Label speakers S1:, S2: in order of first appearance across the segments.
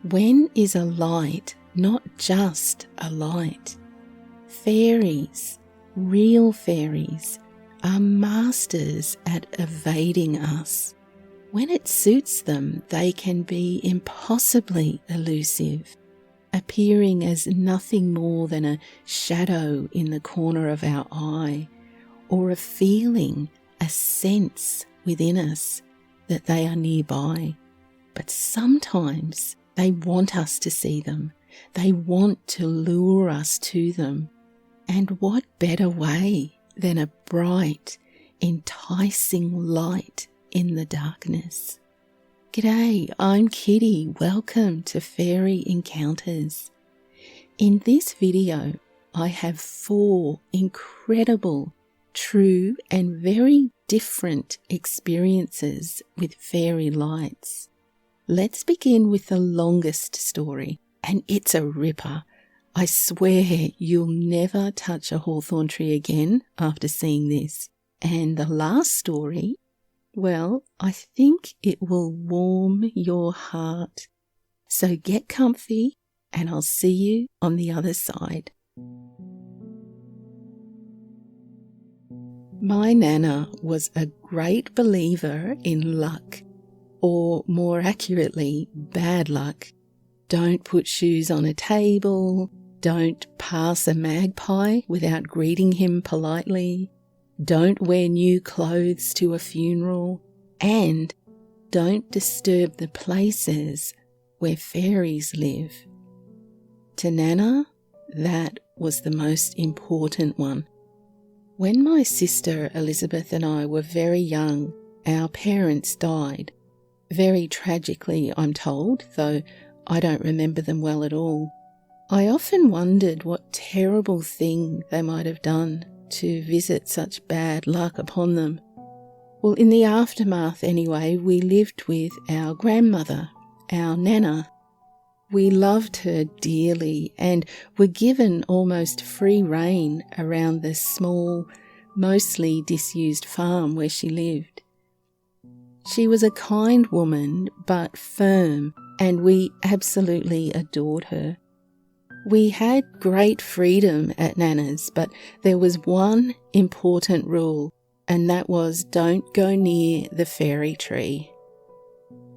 S1: When is a light not just a light? Fairies, real fairies, are masters at evading us. When it suits them, they can be impossibly elusive, appearing as nothing more than a shadow in the corner of our eye, or a feeling, a sense within us that they are nearby. But sometimes they want us to see them. They want to lure us to them. And what better way than a bright, enticing light in the darkness? G'day, I'm Kitty. Welcome to Fairy Encounters. In this video, I have 4 incredible, true and very different experiences with fairy lights. Let's begin with the longest story, and it's a ripper. I swear you'll never touch a hawthorn tree again after seeing this. And the last story, well, I think it will warm your heart. So get comfy, and I'll see you on the other side. My Nana was a great believer in luck, or more accurately, bad luck. Don't put shoes on a table, don't pass a magpie without greeting him politely, don't wear new clothes to a funeral, and don't disturb the places where fairies live. To Nana, that was the most important one. When my sister Elizabeth and I were very young, our parents died. Very tragically, I'm told, though I don't remember them well at all. I often wondered what terrible thing they might have done to visit such bad luck upon them. Well, in the aftermath anyway, we lived with our grandmother, our Nana. We loved her dearly and were given almost free rein around the small, mostly disused farm where she lived. She was a kind woman, but firm, and we absolutely adored her. We had great freedom at Nana's, but there was one important rule, and that was don't go near the fairy tree.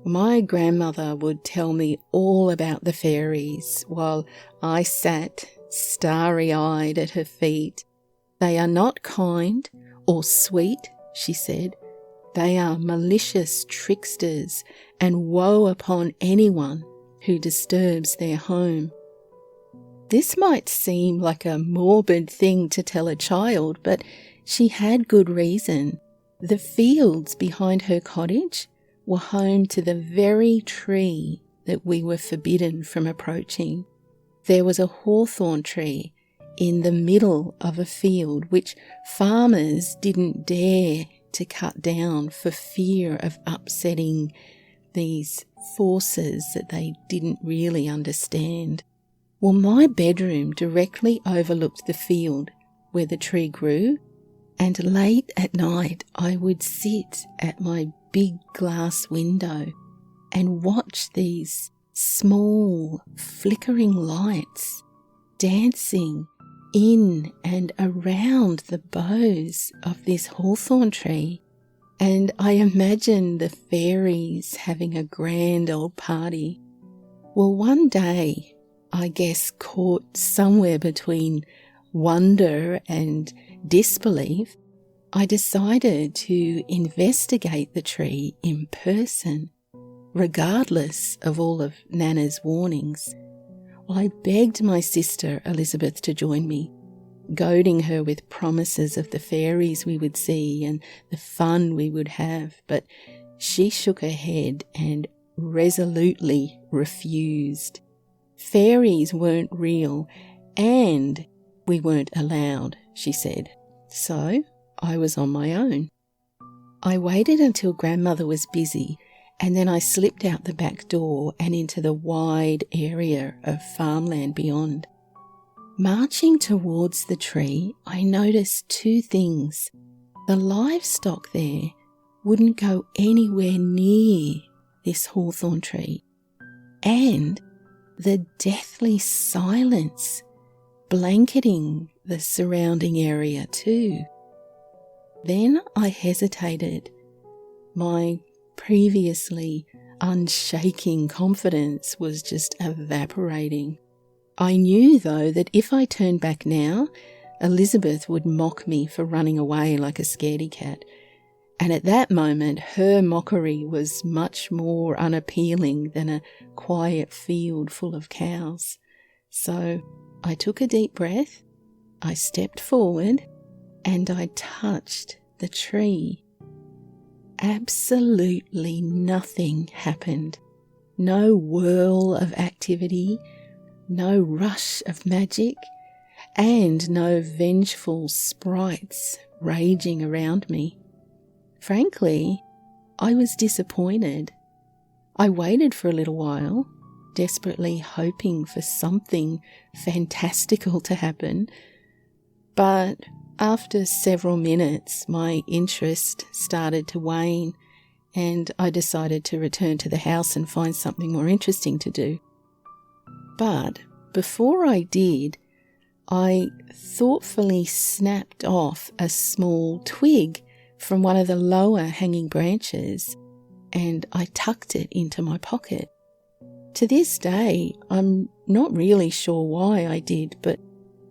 S1: My grandmother would tell me all about the fairies while I sat starry-eyed at her feet. They are not kind or sweet, she said. They are malicious tricksters, and woe upon anyone who disturbs their home. This might seem like a morbid thing to tell a child, but she had good reason. The fields behind her cottage were home to the very tree that we were forbidden from approaching. There was a hawthorn tree in the middle of a field which farmers didn't dare to cut down for fear of upsetting these forces that they didn't really understand. Well, my bedroom directly overlooked the field where the tree grew, and late at night I would sit at my big glass window and watch these small flickering lights dancing in and around the boughs of this hawthorn tree, and I imagined the fairies having a grand old party. Well, one day, I guess caught somewhere between wonder and disbelief, I decided to investigate the tree in person, regardless of all of Nana's warnings. Well, I begged my sister Elizabeth to join me, goading her with promises of the fairies we would see and the fun we would have, but she shook her head and resolutely refused. Fairies weren't real, and we weren't allowed, she said. So I was on my own. I waited until grandmother was busy, and then I slipped out the back door and into the wide area of farmland beyond. Marching towards the tree, I noticed 2 things. The livestock there wouldn't go anywhere near this hawthorn tree, and the deathly silence blanketing the surrounding area too. Then I hesitated. My previously unshaking confidence was just evaporating. I knew, though, that if I turned back now, Elizabeth would mock me for running away like a scaredy cat. And at that moment, her mockery was much more unappealing than a quiet field full of cows. So I took a deep breath, I stepped forward, and I touched the tree. Absolutely nothing happened. No whirl of activity, no rush of magic, and no vengeful sprites raging around me. Frankly, I was disappointed. I waited for a little while, desperately hoping for something fantastical to happen, but after several minutes, my interest started to wane, and I decided to return to the house and find something more interesting to do. But before I did, I thoughtfully snapped off a small twig from one of the lower hanging branches, and I tucked it into my pocket. To this day, I'm not really sure why I did, but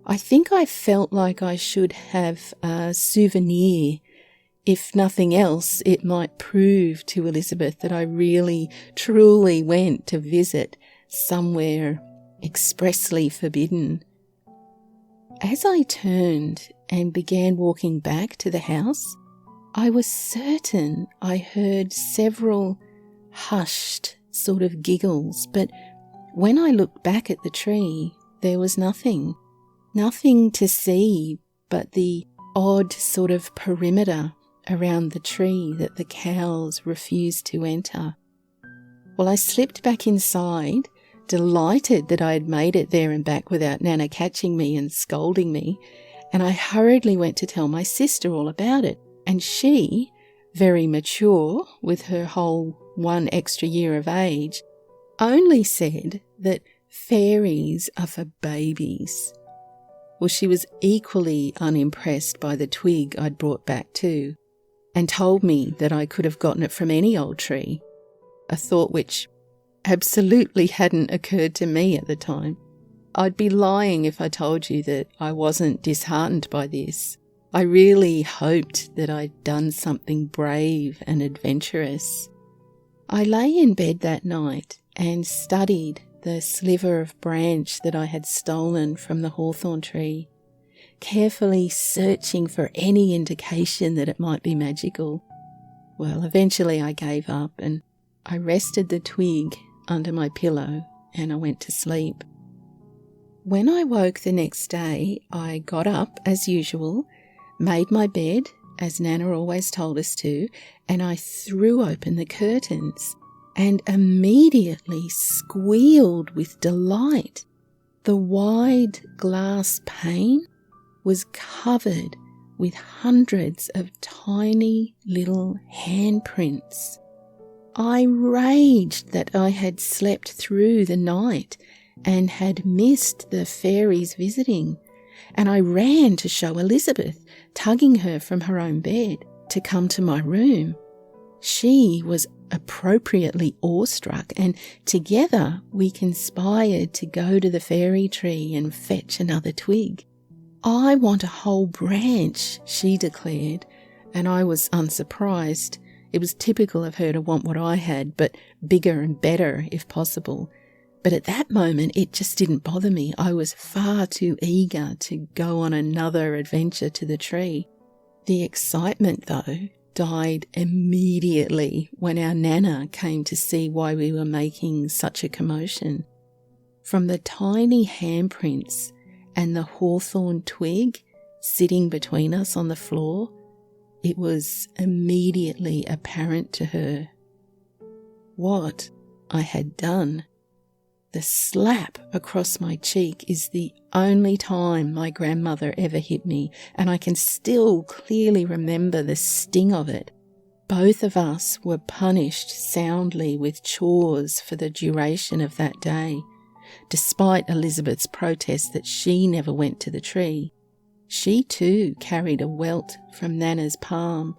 S1: I think I felt like I should have a souvenir. If nothing else, it might prove to Elizabeth that I really, truly went to visit somewhere expressly forbidden. As I turned and began walking back to the house, I was certain I heard several hushed sort of giggles, but when I looked back at the tree, there was nothing. Nothing to see but the odd sort of perimeter around the tree that the cows refused to enter. Well, I slipped back inside, delighted that I had made it there and back without Nana catching me and scolding me, and I hurriedly went to tell my sister all about it. And she, very mature, with her whole 1 extra year of age, only said that fairies are for babies. Well, she was equally unimpressed by the twig I'd brought back too, and told me that I could have gotten it from any old tree, a thought which absolutely hadn't occurred to me at the time. I'd be lying if I told you that I wasn't disheartened by this. I really hoped that I'd done something brave and adventurous. I lay in bed that night and studied the sliver of branch that I had stolen from the hawthorn tree, carefully searching for any indication that it might be magical. Well, eventually I gave up and I rested the twig under my pillow and I went to sleep. When I woke the next day, I got up as usual, made my bed, as Nana always told us to, and I threw open the curtains and immediately squealed with delight. The wide glass pane was covered with hundreds of tiny little handprints. I raged that I had slept through the night and had missed the fairies visiting, and I ran to show Elizabeth, tugging her from her own bed to come to my room. She was appropriately awestruck, and together we conspired to go to the fairy tree and fetch another twig. "I want a whole branch," she declared, and I was unsurprised. It was typical of her to want what I had, but bigger and better if possible. But at that moment, it just didn't bother me. I was far too eager to go on another adventure to the tree. The excitement, though, died immediately when our Nana came to see why we were making such a commotion. From the tiny handprints and the hawthorn twig sitting between us on the floor, it was immediately apparent to her what I had done. The slap across my cheek is the only time my grandmother ever hit me, and I can still clearly remember the sting of it. Both of us were punished soundly with chores for the duration of that day. despite Elizabeth's protest that she never went to the tree. She too carried a welt from Nana's palm,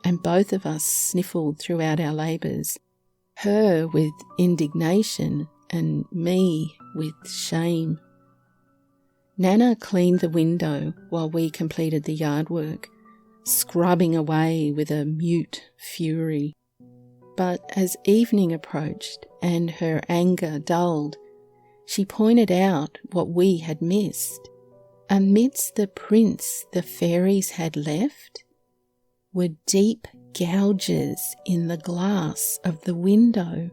S1: and both of us sniffled throughout our labours, her with indignation and me with shame. Nana cleaned the window while we completed the yard work, scrubbing away with a mute fury. But as evening approached and her anger dulled, she pointed out what we had missed. Amidst the prints the fairies had left were deep gouges in the glass of the window.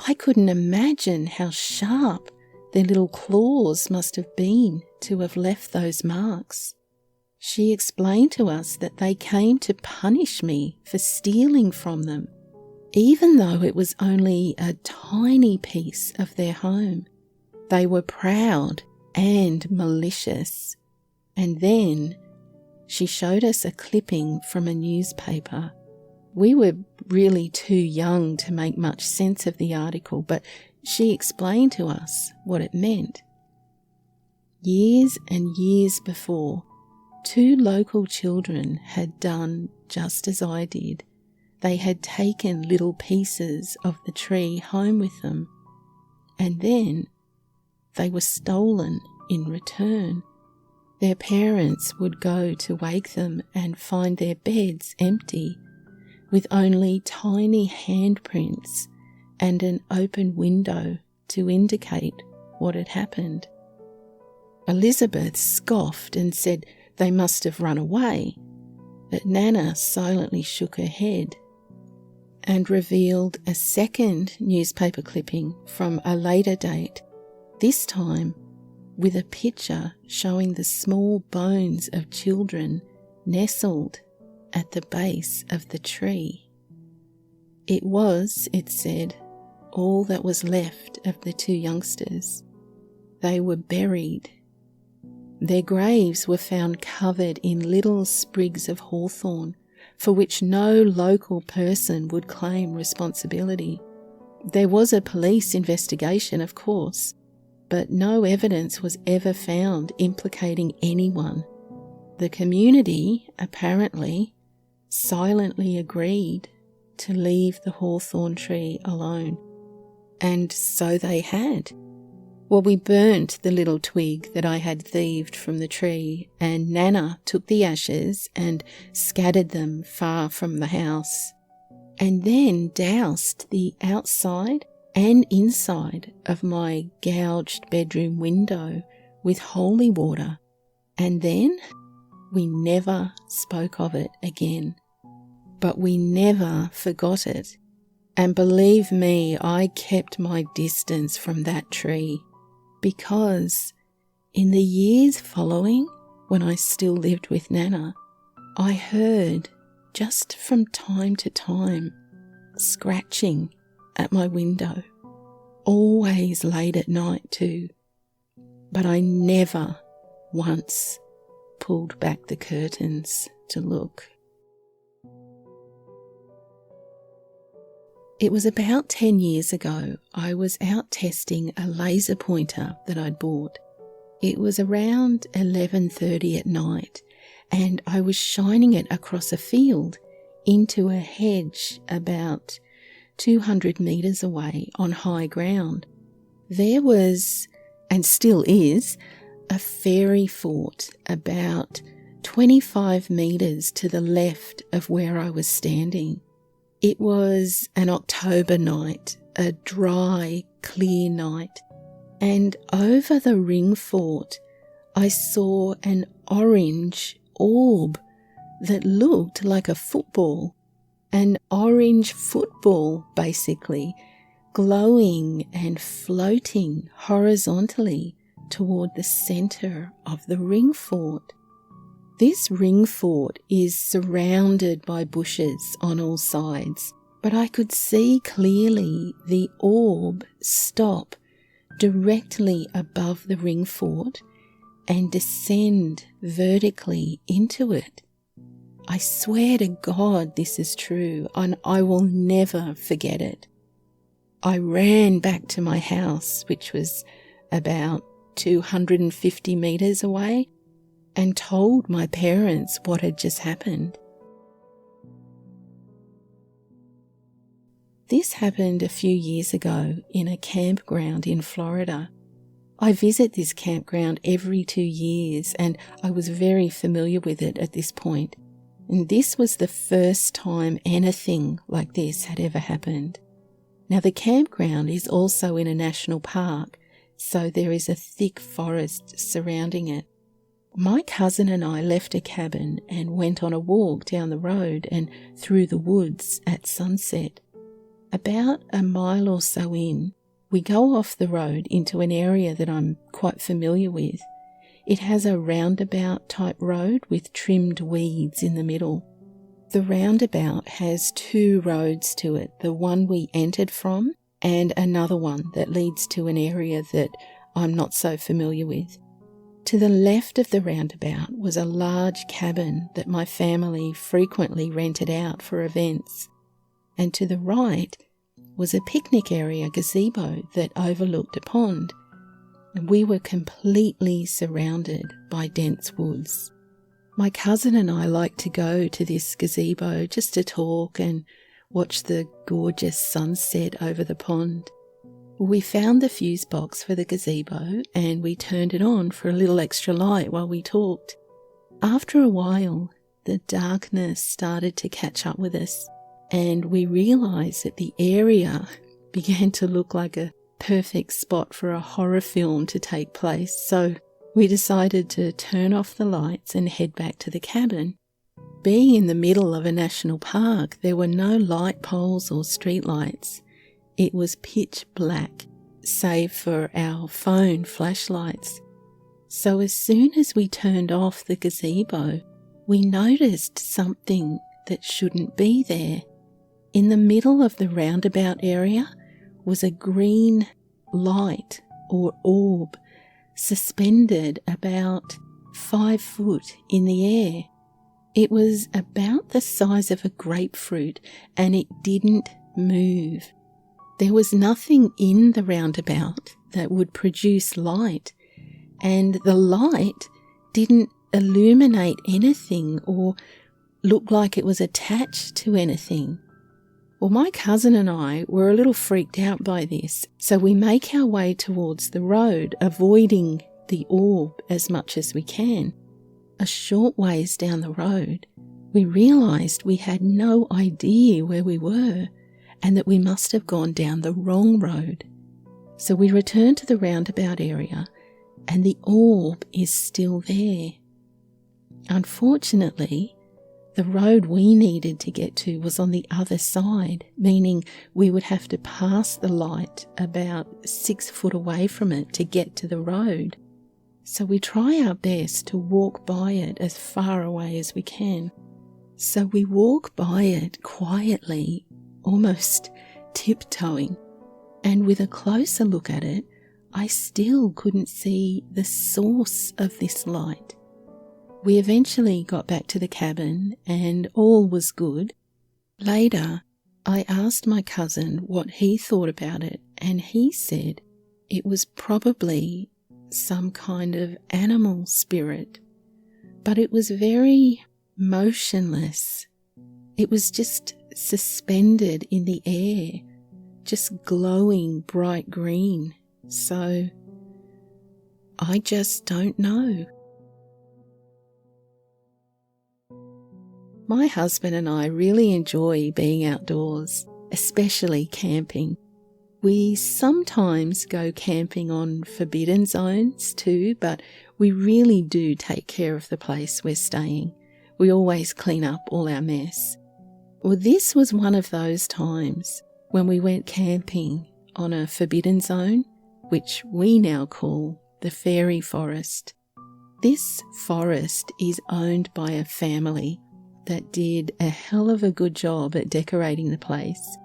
S1: I couldn't imagine how sharp their little claws must have been to have left those marks. She explained to us that they came to punish me for stealing from them, even though it was only a tiny piece of their home. They were proud and malicious. And then she showed us a clipping from a newspaper. We were really too young to make much sense of the article, but she explained to us what it meant. Years and years before, 2 local children had done just as I did. They had taken little pieces of the tree home with them, and then they were stolen in return. Their parents would go to wake them and find their beds empty, with only tiny handprints and an open window to indicate what had happened. Elizabeth scoffed and said they must have run away, but Nana silently shook her head and revealed a second newspaper clipping from a later date, this time with a picture showing the small bones of children nestled at the base of the tree. It was, it said, all that was left of the 2 youngsters. They were buried. Their graves were found covered in little sprigs of hawthorn, for which no local person would claim responsibility. There was a police investigation, of course, but no evidence was ever found implicating anyone. The community, apparently, silently agreed to leave the hawthorn tree alone. And so they had. Well, we burnt the little twig that I had thieved from the tree, and Nana took the ashes and scattered them far from the house, and then doused the outside and inside of my gouged bedroom window with holy water, and then we never spoke of it again. But we never forgot it, and believe me, I kept my distance from that tree, because in the years following, when I still lived with Nana, I heard, just from time to time, scratching at my window, always late at night too, but I never once pulled back the curtains to look. It was about 10 years ago. I was out testing a laser pointer that I'd bought. It was around 11:30 at night, and I was shining it across a field into a hedge about 200 metres away on high ground. There was, and still is, a fairy fort about 25 metres to the left of where I was standing. It was an October night, a dry, clear night, and over the ring fort I saw an orange orb that looked like a football, an orange football basically, glowing and floating horizontally toward the centre of the ring fort. This ring fort is surrounded by bushes on all sides, but I could see clearly the orb stop directly above the ring fort and descend vertically into it. I swear to God this is true, and I will never forget it. I ran back to my house, which was about 250 metres away, and told my parents what had just happened. This happened a few years ago in a campground in Florida. I visit this campground every 2 years, and I was very familiar with it at this point. And this was the first time anything like this had ever happened. Now, the campground is also in a national park, so there is a thick forest surrounding it. My cousin and I left a cabin and went on a walk down the road and through the woods at sunset. About a mile or so in, we go off the road into an area that I'm quite familiar with. It has a roundabout type road with trimmed weeds in the middle. The roundabout has 2 roads to it, the one we entered from and another one that leads to an area that I'm not so familiar with. To the left of the roundabout was a large cabin that my family frequently rented out for events. And to the right was a picnic area gazebo that overlooked a pond. And we were completely surrounded by dense woods. My cousin and I liked to go to this gazebo just to talk and watch the gorgeous sunset over the pond. We found the fuse box for the gazebo and we turned it on for a little extra light while we talked. After a while, the darkness started to catch up with us, and we realised that the area began to look like a perfect spot for a horror film to take place, so we decided to turn off the lights and head back to the cabin. Being in the middle of a national park, there were no light poles or street lights. It was pitch black, save for our phone flashlights. So as soon as we turned off the gazebo, we noticed something that shouldn't be there. In the middle of the roundabout area was a green light or orb suspended about 5 foot in the air. It was about the size of a grapefruit and it didn't move. There was nothing in the roundabout that would produce light, and the light didn't illuminate anything or look like it was attached to anything. Well, my cousin and I were a little freaked out by this, so we make our way towards the road, avoiding the orb as much as we can. A short ways down the road, we realised we had no idea where we were and that we must have gone down the wrong road. So we returned to the roundabout area and the orb is still there. Unfortunately, the road we needed to get to was on the other side, meaning we would have to pass the light about 6 foot away from it to get to the road. So we try our best to walk by it as far away as we can. So we walk by it quietly, almost tiptoeing, and with a closer look at it, I still couldn't see the source of this light. We eventually got back to the cabin and all was good. Later, I asked my cousin what he thought about it, and he said it was probably some kind of animal spirit, but it was very motionless. It was just suspended in the air, just glowing bright green. So I just don't know. My husband and I really enjoy being outdoors, especially camping. We sometimes go camping on forbidden zones too, but we really do take care of the place we're staying. We always clean up all our mess. Well, this was one of those times when we went camping on a forbidden zone, which we now call the fairy forest. This forest is owned by a family that did a hell of a good job at decorating the place.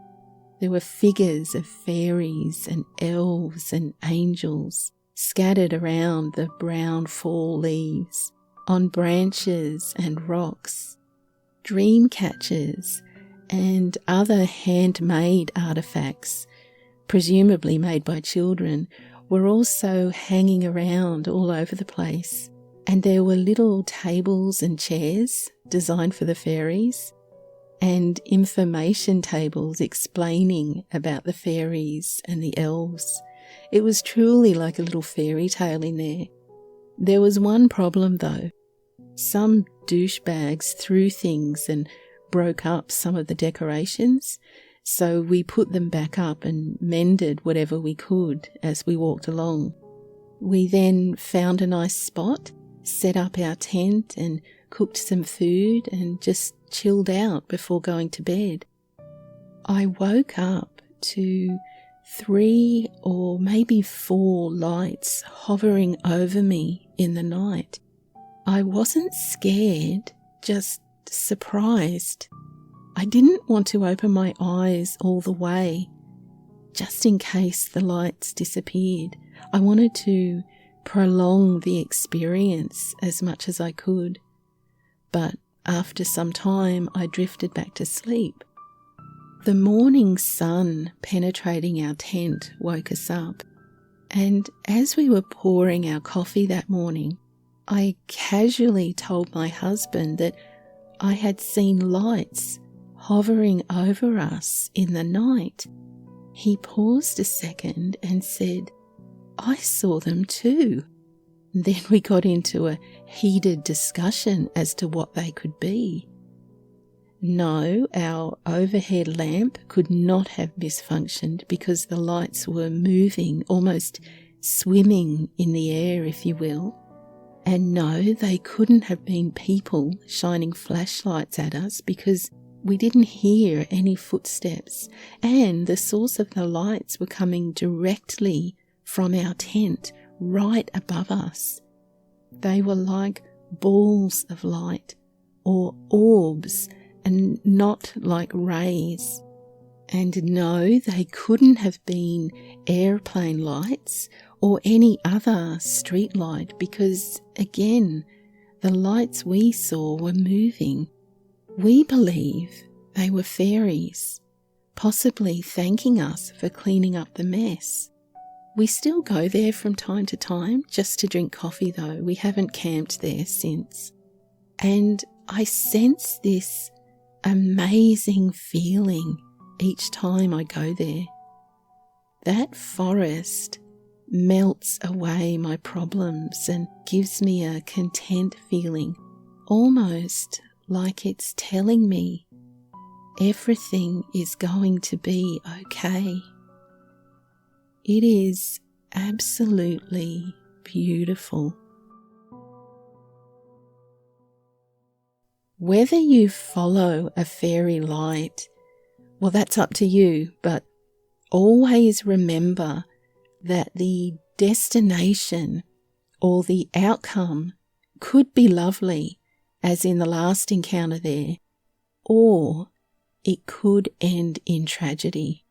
S1: There were figures of fairies and elves and angels scattered around the brown fall leaves, on branches and rocks, dream catchers and other handmade artefacts, presumably made by children, were also hanging around all over the place. And there were little tables and chairs designed for the fairies, and information tables explaining about the fairies and the elves. It was truly like a little fairy tale in there. There was one problem though. Some douchebags threw things and broke up some of the decorations, so we put them back up and mended whatever we could as we walked along. We then found a nice spot, set up our tent and cooked some food and just chilled out before going to bed. I woke up to 3 or maybe 4 lights hovering over me in the night. I wasn't scared, just surprised. I didn't want to open my eyes all the way, just in case the lights disappeared. I wanted to prolong the experience as much as I could. But after some time, I drifted back to sleep. The morning sun penetrating our tent woke us up, and as we were pouring our coffee that morning, I casually told my husband that I had seen lights hovering over us in the night. He paused a second and said, "I saw them too." Then we got into a heated discussion as to what they could be. No, our overhead lamp could not have misfunctioned because the lights were moving, almost swimming in the air, if you will. And no, they couldn't have been people shining flashlights at us because we didn't hear any footsteps, and the source of the lights were coming directly from our tent, right above us. They were like balls of light or orbs and not like rays. And no, they couldn't have been airplane lights or any other street light because, again, the lights we saw were moving. We believe they were fairies, possibly thanking us for cleaning up the mess. We still go there from time to time just to drink coffee though. We haven't camped there since. And I sense this amazing feeling each time I go there. That forest melts away my problems and gives me a content feeling, almost like it's telling me everything is going to be okay. It is absolutely beautiful. Whether you follow a fairy light, well, that's up to you, but always remember that the destination or the outcome could be lovely, as in the last encounter there, or it could end in tragedy.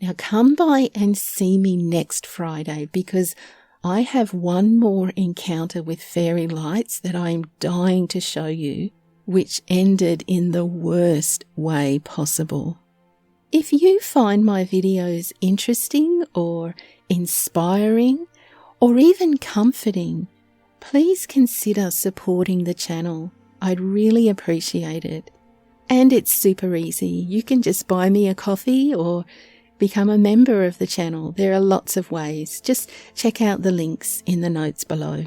S1: Now come by and see me next Friday because I have one more encounter with fairy lights that I'm dying to show you, which ended in the worst way possible. If you find my videos interesting or inspiring or even comforting, please consider supporting the channel. I'd really appreciate it. And it's super easy. You can just buy me a coffee or become a member of the channel. There are lots of ways. Just check out the links in the notes below.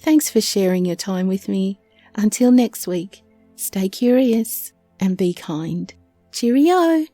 S1: Thanks for sharing your time with me. Until next week, stay curious and be kind. Cheerio!